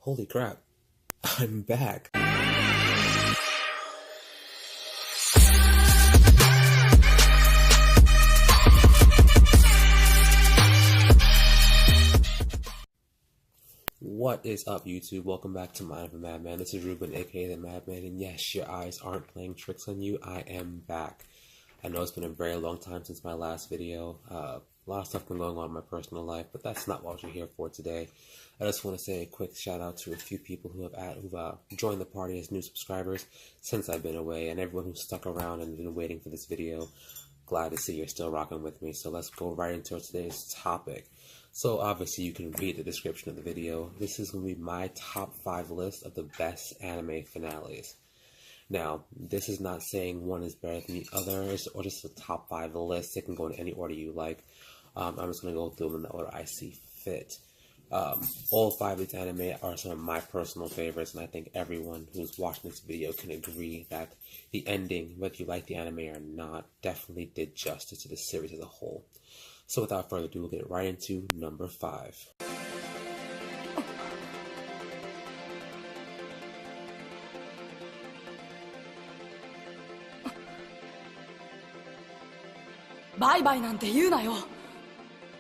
Holy crap, I'm back. What is up, YouTube? Welcome back to Mind of a Madman. This is Ruben, aka the Madman, and yes, your eyes aren't playing tricks on you. I am back. I know it's been a very long time since my last video. A lot of stuff been going on in my personal life, but that's not what you're here for today. I just want to say a quick shout out to a few people who've joined the party as new subscribers since I've been away, and everyone who's stuck around and been waiting for this video. Glad to see you're still rocking with me. So let's go right into today's topic. So obviously you can read the description of the video. This is going to be my top 5 list of the best anime finales. Now, this is not saying one is better than the other, or just the top 5 list. It can go in any order you like. I'm just going to go through them in the order I see fit. All 5 of these anime are some of my personal favorites, and I think everyone who's watching this video can agree that the ending, whether you like the anime or not, definitely did justice to the series as a whole. So without further ado, we'll get right into number 5. Bye bye なんて言うなよ。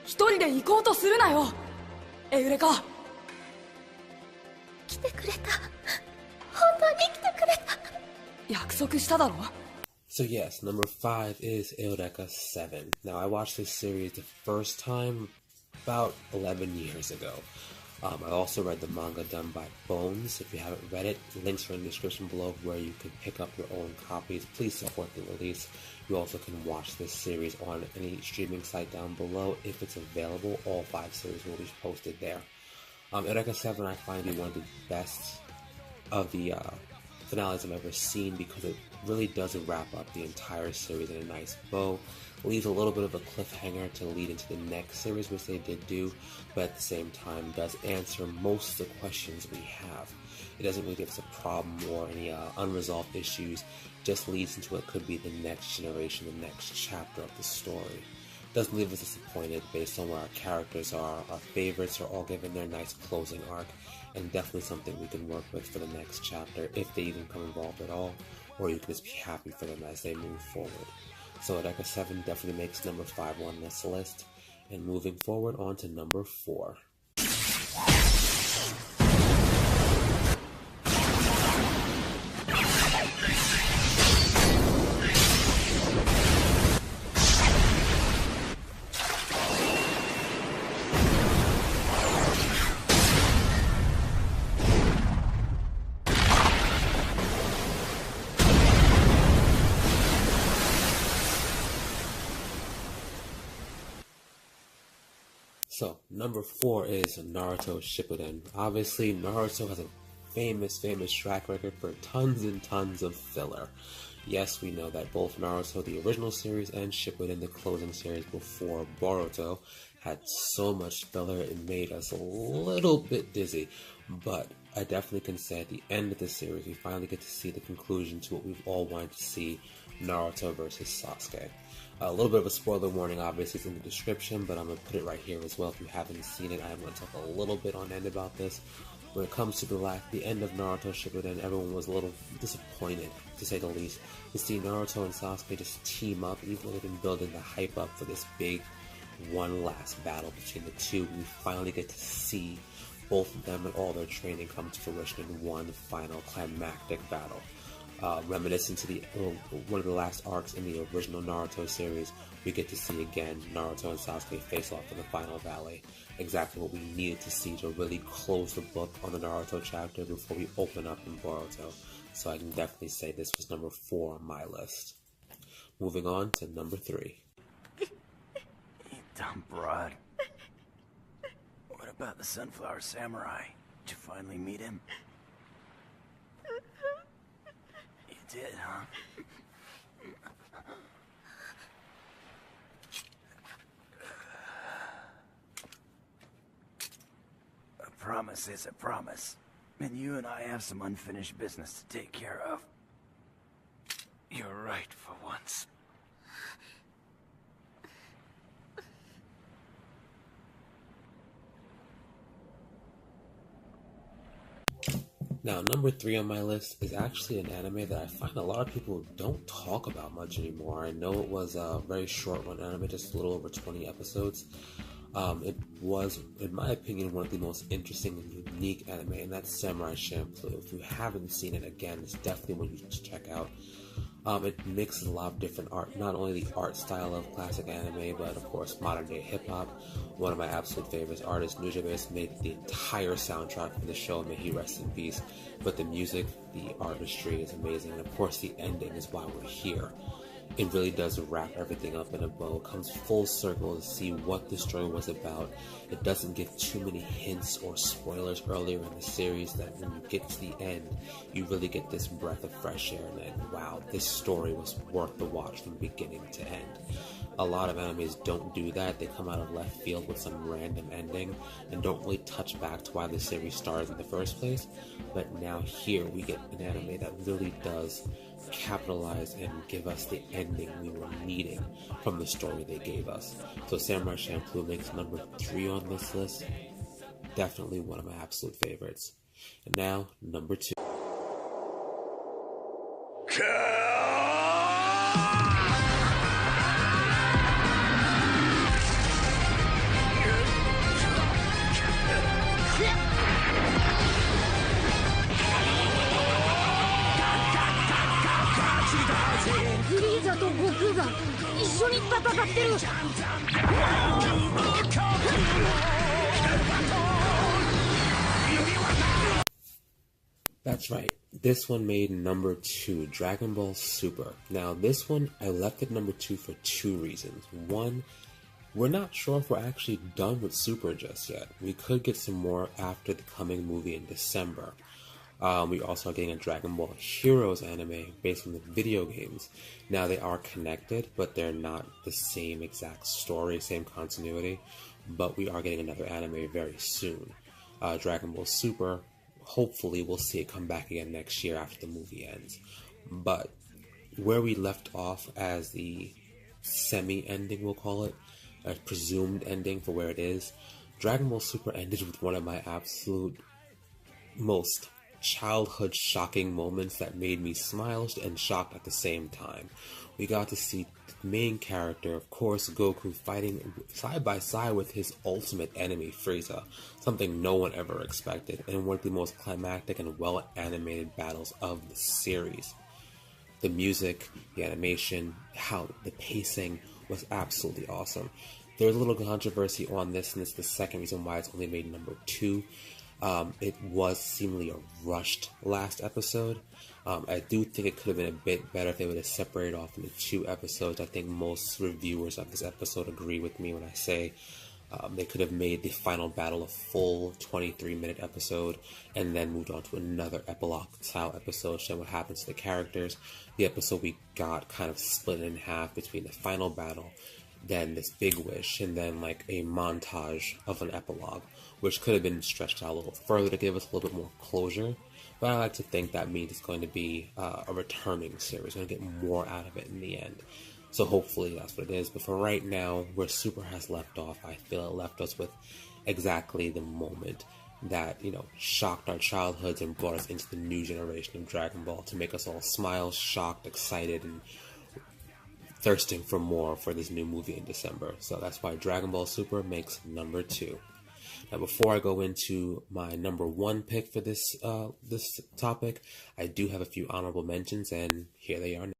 一人で行こうとするなよ。エウレカ。来てくれた。本当に来てくれた。約束しただろ。So yes, number 5 is Eureka 7. Now I watched this series the first time about 11 years ago. I also read the manga done by Bones. If you haven't read it, links are in the description below where you can pick up your own copies. Please support the release. You also can watch this series on any streaming site down below if it's available. All 5 series will be posted there. Eureka 7 I find to be one of the best of the finales I've ever seen because it really does wrap up the entire series in a nice bow. Leaves a little bit of a cliffhanger to lead into the next series, which they did do, but at the same time does answer most of the questions we have. It doesn't really give us a problem or any unresolved issues, just leads into what could be the next generation, the next chapter of the story. Doesn't leave us disappointed based on where our characters are. Our favorites are all given their nice closing arc, and definitely something we can work with for the next chapter if they even come involved at all, or you can just be happy for them as they move forward. So Eureka 7 definitely makes number 5 on this list, and moving forward on to number 4. So, number 4 is Naruto Shippuden. Obviously, Naruto has a famous track record for tons and tons of filler. Yes, we know that both Naruto, the original series, and Shippuden, the closing series before Boruto, had so much filler it made us a little bit dizzy. But I definitely can say at the end of the series, we finally get to see the conclusion to what we've all wanted to see, Naruto versus Sasuke. A little bit of a spoiler warning, obviously, it's in the description, but I'm going to put it right here as well if you haven't seen it. I'm going to talk a little bit on end about this. When it comes to the end of Naruto Shippuden, everyone was a little disappointed, to say the least, to see Naruto and Sasuke just team up, even though they've been building the hype up for this big one last battle between the two. We finally get to see both of them and all their training come to fruition in one final climactic battle. Reminiscent to one of the last arcs in the original Naruto series, we get to see again Naruto and Sasuke face off in the final valley. Exactly what we needed to see to really close the book on the Naruto chapter before we open up in Boruto. So I can definitely say this was number 4 on my list. Moving on to number 3. You dumb broad. What about the Sunflower Samurai? Did you finally meet him? You did, huh? A promise is a promise. And you and I have some unfinished business to take care of. You're right for once. Now, number 3 on my list is actually an anime that I find a lot of people don't talk about much anymore. I know it was a very short run anime, just a little over 20 episodes. It was, in my opinion, one of the most interesting and unique anime, and that's Samurai Champloo. If you haven't seen it, again, it's definitely one you should check out. It mixes a lot of different art, not only the art style of classic anime, but of course modern day hip hop. One of my absolute favorites, artist Nujabes, made the entire soundtrack for the show, may he rest in peace. But the music, the artistry is amazing, and of course the ending is why we're here. It really does wrap everything up in a bow. It comes full circle to see what the story was about. It doesn't give too many hints or spoilers earlier in the series that when you get to the end, you really get this breath of fresh air and wow, this story was worth the watch from beginning to end. A lot of animes don't do that. They come out of left field with some random ending and don't really touch back to why the series started in the first place. But now here we get an anime that really does capitalize and give us the ending we were needing from the story they gave us. So Samurai Champloo makes number 3 on this list. Definitely one of my absolute favorites. And now, number 2. That's right. This one made number 2, Dragon Ball Super. Now this one, I left it number 2 for 2 reasons. One, we're not sure if we're actually done with Super just yet. We could get some more after the coming movie in December. We also are getting a Dragon Ball Heroes anime based on the video games. Now they are connected, but they're not the same exact story, same continuity. But we are getting another anime very soon. Dragon Ball Super, hopefully we'll see it come back again next year after the movie ends. But where we left off as the semi-ending, we'll call it, a presumed ending for where it is, Dragon Ball Super ended with one of my absolute most childhood shocking moments that made me smile and shocked at the same time. We got to see the main character, of course, Goku, fighting side by side with his ultimate enemy, Frieza, something no one ever expected, and one of the most climactic and well-animated battles of the series. The music, the animation, how the pacing was absolutely awesome. There's a little controversy on this, and it's the second reason why it's only made number 2. It was seemingly a rushed last episode. I do think it could have been a bit better if they would have separated off into 2 episodes. I think most reviewers of this episode agree with me when I say they could have made the final battle a full 23-minute episode and then moved on to another epilogue-style episode showing what happens to the characters. The episode we got kind of split in half between the final battle, then this big wish, and then like a montage of an epilogue, which could have been stretched out a little further to give us a little bit more closure. But I like to think that means it's going to be a returning series. We're going to get more out of it in the end. So hopefully that's what it is. But for right now, where Super has left off, I feel it left us with exactly the moment that, you know, shocked our childhoods and brought us into the new generation of Dragon Ball to make us all smile, shocked, excited, and thirsting for more for this new movie in December. So that's why Dragon Ball Super makes number 2. Now, before I go into my number 1 pick for this topic, I do have a few honorable mentions, and here they are now.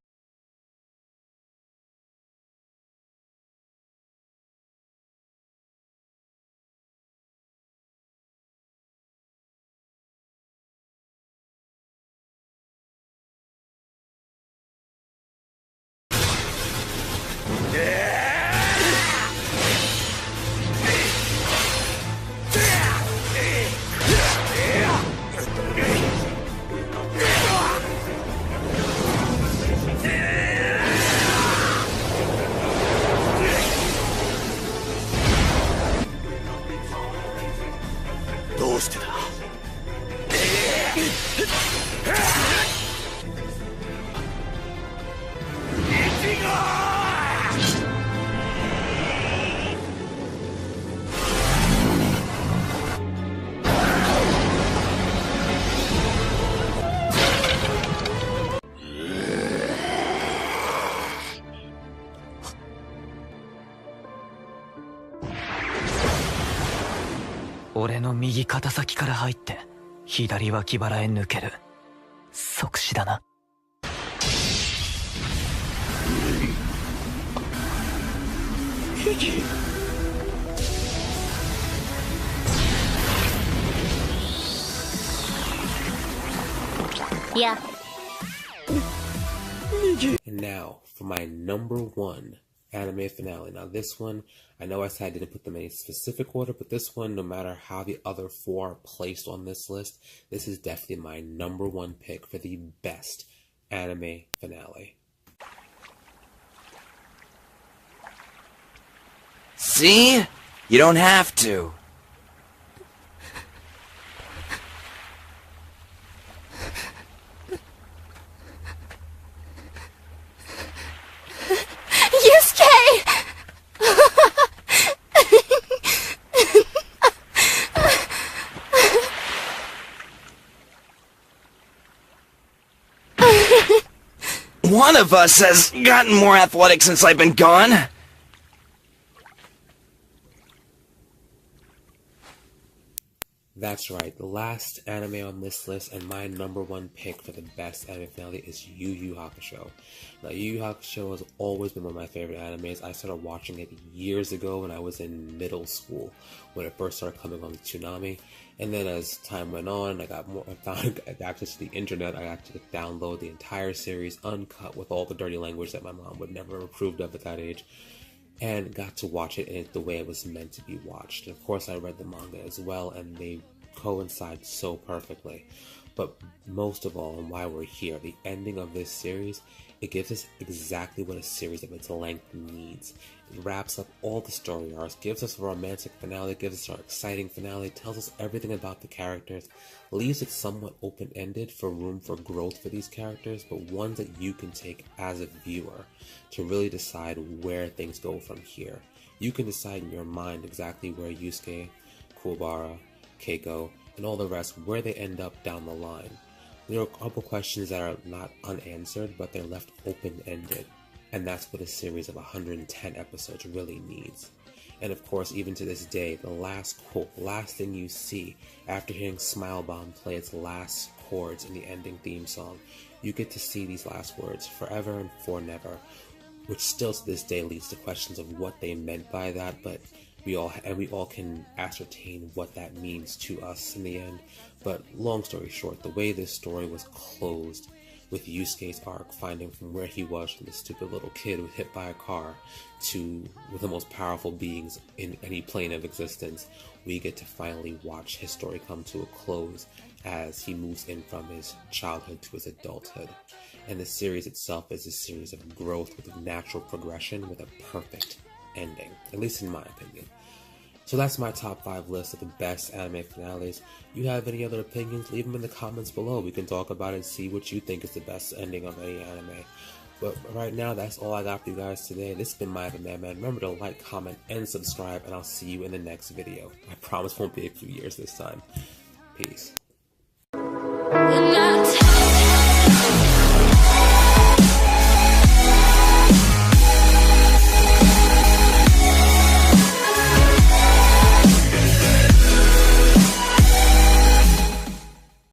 俺の右肩先から入って左脇腹へ抜ける。即死だな。いや And now for my number 1 anime finale. Now this one, I know I said I didn't put them in a specific order, but this one, no matter how the other 4 are placed on this list, this is definitely my number 1 pick for the best anime finale. See? You don't have to. One of us has gotten more athletic since I've been gone. That's right, the last anime on this list and my number 1 pick for the best anime finale is Yu Hakusho. Now, Yu Hakusho has always been one of my favorite animes. I started watching it years ago when I was in middle school, when it first started coming on Toonami. And then as time went on, I found access to the internet. I got to download the entire series uncut with all the dirty language that my mom would never have approved of at that age, and got to watch it in the way it was meant to be watched. And of course, I read the manga as well, and they coincide so perfectly. But most of all, and why we're here, the ending of this series, it gives us exactly what a series of its length needs. It wraps up all the story arcs, gives us a romantic finale, gives us our exciting finale, tells us everything about the characters, leaves it somewhat open-ended for room for growth for these characters, but ones that you can take as a viewer to really decide where things go from here. You can decide in your mind exactly where Yusuke, Kuwabara, Keiko, and all the rest, where they end up down the line. There are a couple questions that are not unanswered, but they're left open-ended. And that's what a series of 110 episodes really needs. And of course, even to this day, the last quote, last thing you see after hearing Smile Bomb play its last chords in the ending theme song, you get to see these last words, forever and for never, which still to this day leads to questions of what they meant by that, but we all can ascertain what that means to us in the end. But long story short, the way this story was closed, with Yusuke's arc, finding from where he was from the stupid little kid who was hit by a car to the most powerful beings in any plane of existence, we get to finally watch his story come to a close as he moves in from his childhood to his adulthood. And the series itself is a series of growth with natural progression with a perfect ending, at least in my opinion. So that's my top 5 list of the best anime finales. You have any other opinions? Leave them in the comments below. We can talk about it and see what you think is the best ending of any anime. But right now, that's all I got for you guys today. This has been My The Man. Remember to like, comment, and subscribe, and I'll see you in the next video. I promise it won't be a few years this time. Peace.